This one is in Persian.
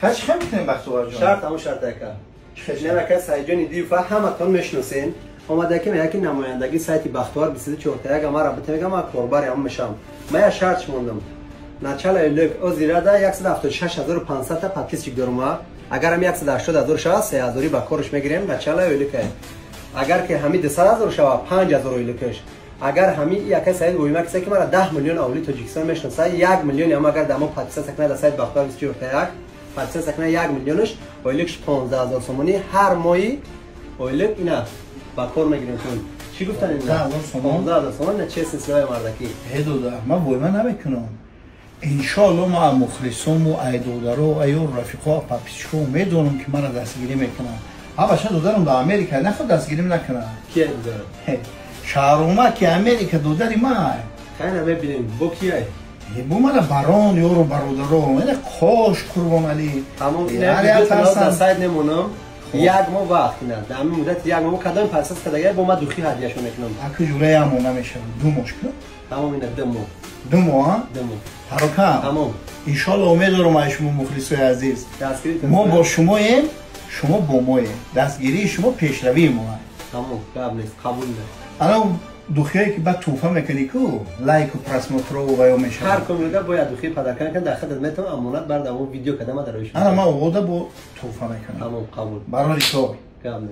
هرچی خیلی میتونیم بختیوار جان شرط همون شرط که نه که سایجان دیو همتون میشناسین اومده که یکی نمایندگی سایت بختیوار 24 ما رابطه میگم ما کاربر هم میشم ما یه شرط موندم نچال الک از ایرادا 176500 تا پاکیز چیک دارم اگر هم 180000 شاه 3000 با کارش میگیریم نچال الک اگر که همین 200000 شاه 5000 الکش اگر همین یک سایت ویما کسی که مرا 10 میلیون اولی تاجیکستان میشناسه 1 میلیون هم اگر دمو پاکستان سکنه در سایت بختیوار 24 پاکستان سکنه 1 میلیونش اولیکش 15000 سومانی هر ماهی اولیک اینا با کار میگیریم چی گفتن این 15000 سومان نه چه سلسله مردکی هدودا ما ویما نمیکنم ان شاء الله ما مخلصم و ایدودارو ایو رفیقا پاپیچو میدونم که من دستگیری میکنم ها شاید دودارم در امریکا نه خود دستگیری نکنه کی دودار شهروما که امریکا دوداری ما خیلی ببینیم بو کیه بو مال بارون یورو برادرو من خوش قربان علی تمام اینا در سایت نمونم یک ماه وقت نه در همین مدت یک ماه کدام پرسس کداگه با ما دوخی هدیهشو میکنم اگه جوره همون نمیشه دو مشکل تمام اینا دو ماه حرکت تمام ان شاء الله امیدوارم شما مخلصای عزیز ما با شما شما با ما دستگیری شما پیشروی ما تمام قبول نه الان دوخیایی که بعد توفه میکنی کو لایک و پرسموترو و یا میشه هر کمیونیته باید دوخی پیدا کنه که در خدمت امانت برد اون ویدیو کدام داره انا ما اودا با توفه میکنم تمام قبول برای تو قبول